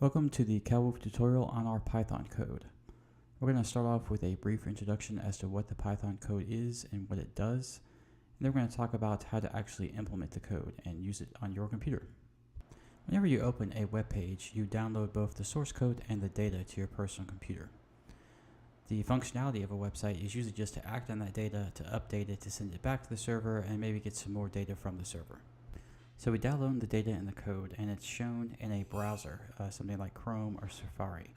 Welcome to the CADWOLF tutorial on our Python code. We're going to start off with a brief introduction as to what the Python code is and what it does, and then we're going to talk about how to actually implement the code and use it on your computer. Whenever you open a web page, you download both the source code and the data to your personal computer. The functionality of a website is usually just to act on that data, to update it, to send it back to the server, and maybe get some more data from the server. So we download the data in the code, and it's shown in a browser, something like Chrome or Safari.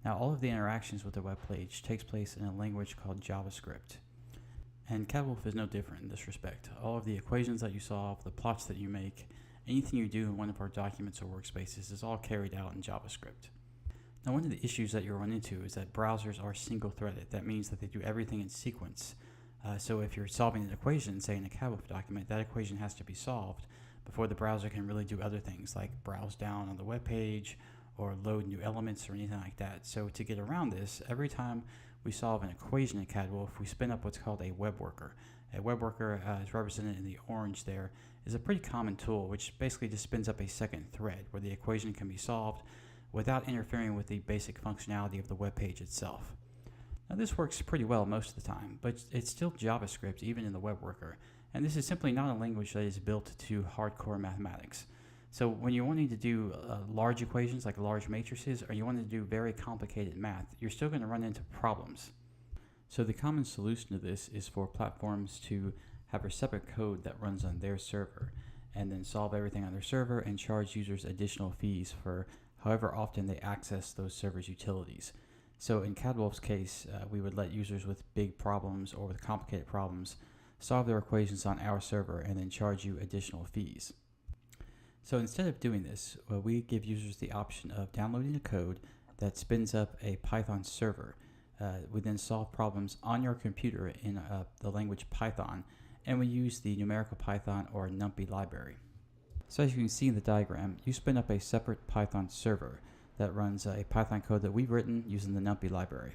Now, all of the interactions with the web page takes place in a language called JavaScript. And CADWOLF is no different in this respect. All of the equations that you solve, the plots that you make, anything you do in one of our documents or workspaces is all carried out in JavaScript. Now, one of the issues that you'll run into is that browsers are single-threaded. That means that they do everything in sequence. So if you're solving an equation, say in a CADWOLF document, that equation has to be solved before the browser can really do other things like browse down on the web page or load new elements or anything like that. So to get around this, every time we solve an equation in CADWOLF, we spin up what's called a web worker. A web worker is represented in the orange there, is a pretty common tool which basically just spins up a second thread where the equation can be solved without interfering with the basic functionality of the web page itself. Now this works pretty well most of the time, but it's still JavaScript even in the web worker. And this is simply not a language that is built to hardcore mathematics. So when you're wanting to do large equations like large matrices, or you want to do very complicated math, you're still going to run into problems. So the common solution to this is for platforms to have a separate code that runs on their server and then solve everything on their server and charge users additional fees for however often they access those servers' utilities. So in CADWOLF's case, we would let users with big problems or with complicated problems solve their equations on our server and then charge you additional fees. So instead of doing this, we give users the option of downloading a code that spins up a Python server. We then solve problems on your computer in the language Python, and we use the numerical Python or NumPy library. So as you can see in the diagram, you spin up a separate Python server that runs a Python code that we've written using the NumPy library.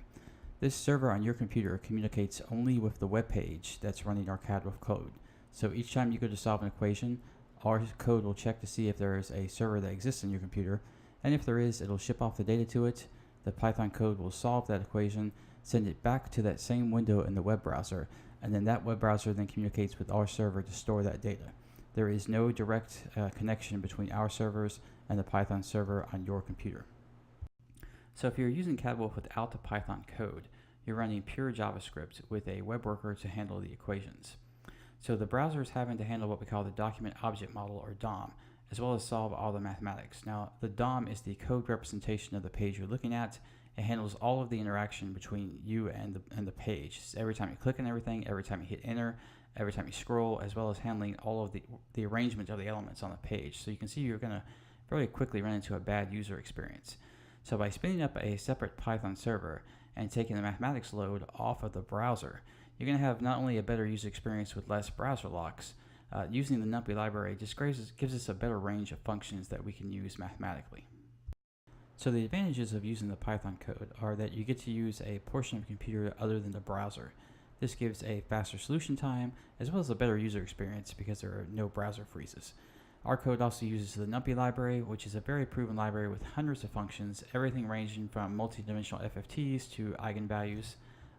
This server on your computer communicates only with the web page that's running our CADWOLF code. So each time you go to solve an equation, our code will check to see if there is a server that exists on your computer, and if there is, it'll ship off the data to it. The Python code will solve that equation, send it back to that same window in the web browser, and then that web browser then communicates with our server to store that data. There is no direct connection between our servers and the Python server on your computer. So if you're using CADWOLF without the Python code, you're running pure JavaScript with a web worker to handle the equations. So the browser is having to handle what we call the document object model, or DOM, as well as solve all the mathematics. Now the DOM is the code representation of the page you're looking at. It handles all of the interaction between you and the page. So every time you click on everything, every time you hit enter, every time you scroll, as well as handling all of the arrangement of the elements on the page. So you can see you're going to very quickly run into a bad user experience. So by spinning up a separate Python server and taking the mathematics load off of the browser, you're going to have not only a better user experience with less browser locks, using the NumPy library just gives us a better range of functions that we can use mathematically. So the advantages of using the Python code are that you get to use a portion of your computer other than the browser. This gives a faster solution time as well as a better user experience because there are no browser freezes. Our code also uses the NumPy library, which is a very proven library with hundreds of functions, everything ranging from multi-dimensional FFTs to eigenvalues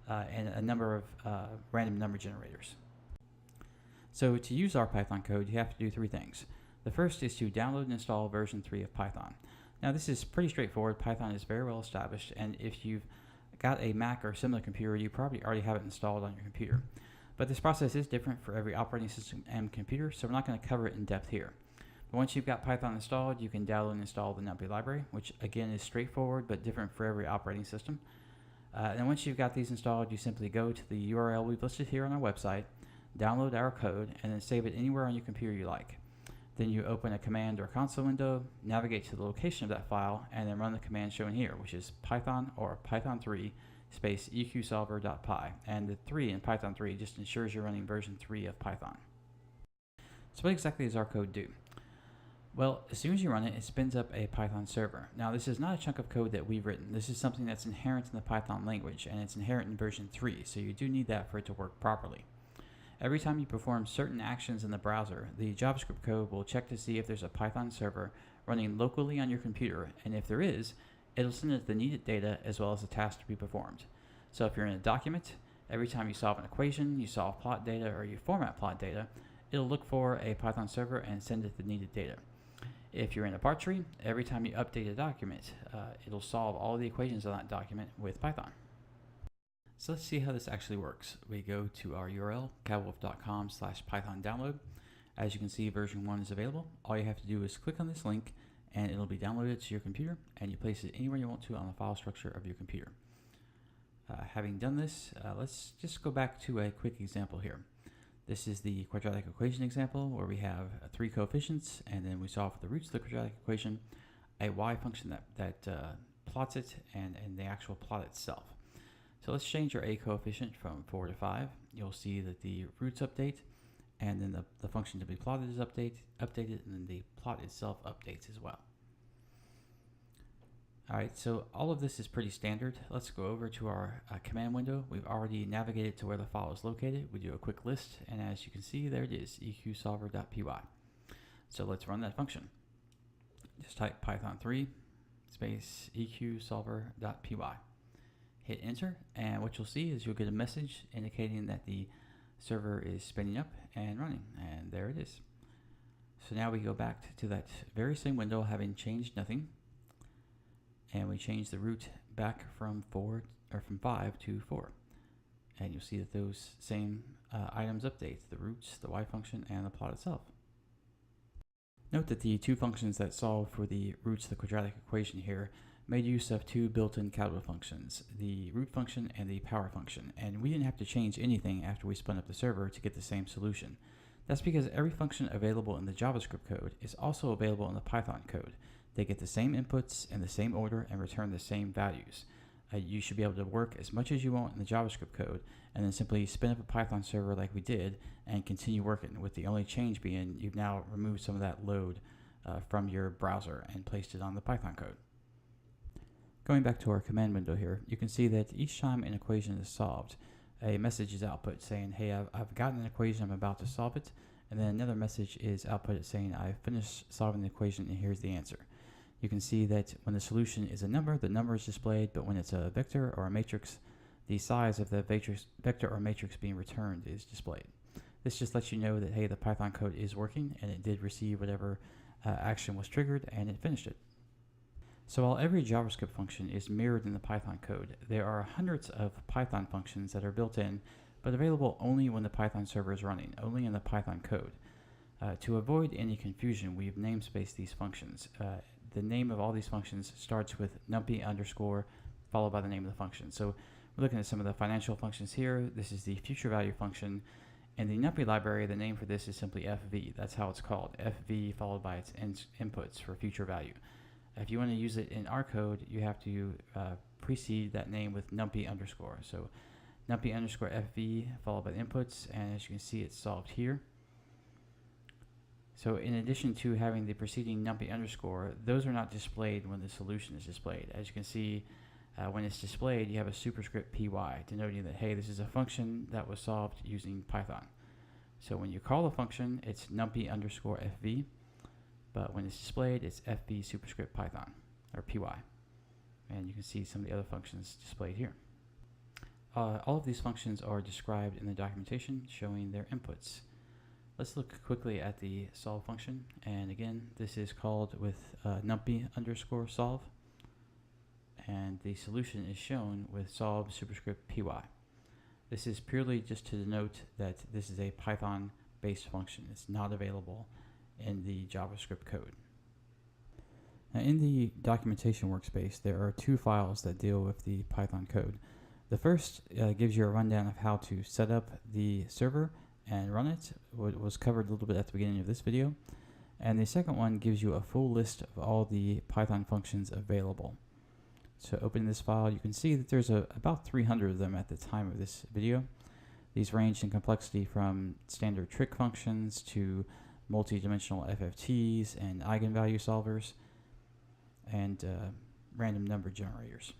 and a number of random number generators. So to use our Python code, you have to do three things. The first is to download and install version 3 of Python. Now this is pretty straightforward. Python is very well established, and if you've got a Mac or similar computer, you probably already have it installed on your computer. But this process is different for every operating system and computer, so we're not going to cover it in depth here. But once you've got Python installed, you can download and install the NumPy library, which again is straightforward but different for every operating system. And once you've got these installed, you simply go to the URL we've listed here on our website, download our code, and then save it anywhere on your computer you like. Then you open a command or console window, navigate to the location of that file, and then run the command shown here, which is Python or Python3 space eqsolver.py. And the 3 in Python 3 just ensures you're running version 3 of Python. So what exactly does our code do? Well, as soon as you run it, it spins up a Python server. Now, this is not a chunk of code that we've written. This is something that's inherent in the Python language, and it's inherent in version 3, so you do need that for it to work properly. Every time you perform certain actions in the browser, the JavaScript code will check to see if there's a Python server running locally on your computer, and if there is, it'll send it the needed data as well as the task to be performed. So if you're in a document, every time you solve an equation, you solve plot data, or you format plot data, it'll look for a Python server and send it the needed data. If you're in a bar tree, every time you update a document, it'll solve all the equations on that document with Python. So let's see how this actually works. We go to our URL, cadwolf.com/Python download. As you can see, version 1 is available. All you have to do is click on this link and it'll be downloaded to your computer, and you place it anywhere you want to on the file structure of your computer. Having done this, let's just go back to a quick example here. This is the quadratic equation example where we have 3 coefficients, and then we solve for the roots of the quadratic equation, a y function that plots it, and the actual plot itself. So let's change our a coefficient from 4 to 5. You'll see that the roots update, and then the function to be plotted is updated, and then the plot itself updates as well. Alright, so all of this is pretty standard. Let's go over to our command window. We've already navigated to where the file is located. We do a quick list, and as you can see, there it is, eqsolver.py. So let's run that function. Just type Python 3 space eqsolver.py. Hit enter, and what you'll see is you'll get a message indicating that the server is spinning up and running, and there it is. So now we go back to that very same window, having changed nothing, and we change the root back from 5 to 4, and you'll see that those same items update: the roots, the y function, and the plot itself. Note that the 2 functions that solve for the roots of the quadratic equation here made use of 2 built-in CADWOLF functions, the root function and the power function, and we didn't have to change anything after we spun up the server to get the same solution. That's because every function available in the JavaScript code is also available in the Python code. They get the same inputs in the same order and return the same values. You should be able to work as much as you want in the JavaScript code and then simply spin up a Python server like we did and continue working, with the only change being you've now removed some of that load from your browser and placed it on the Python code. Going back to our command window here, you can see that each time an equation is solved, a message is output saying, hey, I've gotten an equation, I'm about to solve it, and then another message is output saying, I've finished solving the equation and here's the answer. You can see that when the solution is a number, the number is displayed, but when it's a vector or a matrix, the size of the vector or matrix being returned is displayed. This just lets you know that, hey, the Python code is working and it did receive whatever action was triggered and it finished it. So while every JavaScript function is mirrored in the Python code, there are hundreds of Python functions that are built in, but available only when the Python server is running, only in the Python code. To avoid any confusion, we've namespaced these functions. The name of all these functions starts with numpy underscore followed by the name of the function. So we're looking at some of the financial functions here. This is the future value function. In the numpy library, the name for this is simply fv. That's how it's called, fv followed by its inputs for future value. If you want to use it in our code, you have to precede that name with numpy underscore. So numpy underscore fv followed by the inputs, and as you can see, it's solved here. So in addition to having the preceding numpy underscore, those are not displayed when the solution is displayed. As you can see, when it's displayed, you have a superscript py denoting that, hey, this is a function that was solved using Python. So when you call the function, it's numpy underscore fv, but when it's displayed, it's fv superscript python, or py. And you can see some of the other functions displayed here. All of these functions are described in the documentation showing their inputs. Let's look quickly at the solve function, and again, this is called with numpy underscore solve, and the solution is shown with solve superscript py. This is purely just to denote that this is a Python-based function. It's not available in the JavaScript code. Now, in the documentation workspace, there are 2 files that deal with the Python code. The first gives you a rundown of how to set up the server and run it, what was covered a little bit at the beginning of this video. And the second one gives you a full list of all the Python functions available. So open this file, you can see that there's about 300 of them at the time of this video. These range in complexity from standard trick functions to multi-dimensional FFTs and eigenvalue solvers and random number generators.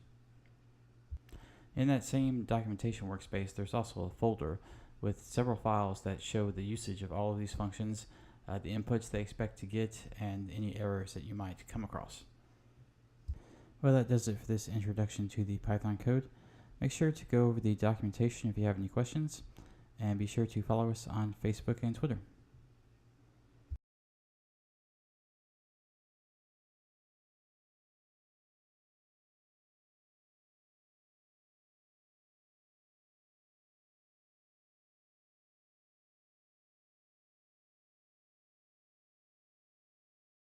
In that same documentation workspace, there's also a folder with several files that show the usage of all of these functions, the inputs they expect to get, and any errors that you might come across. Well, that does it for this introduction to the Python code. Make sure to go over the documentation if you have any questions, and be sure to follow us on Facebook and Twitter.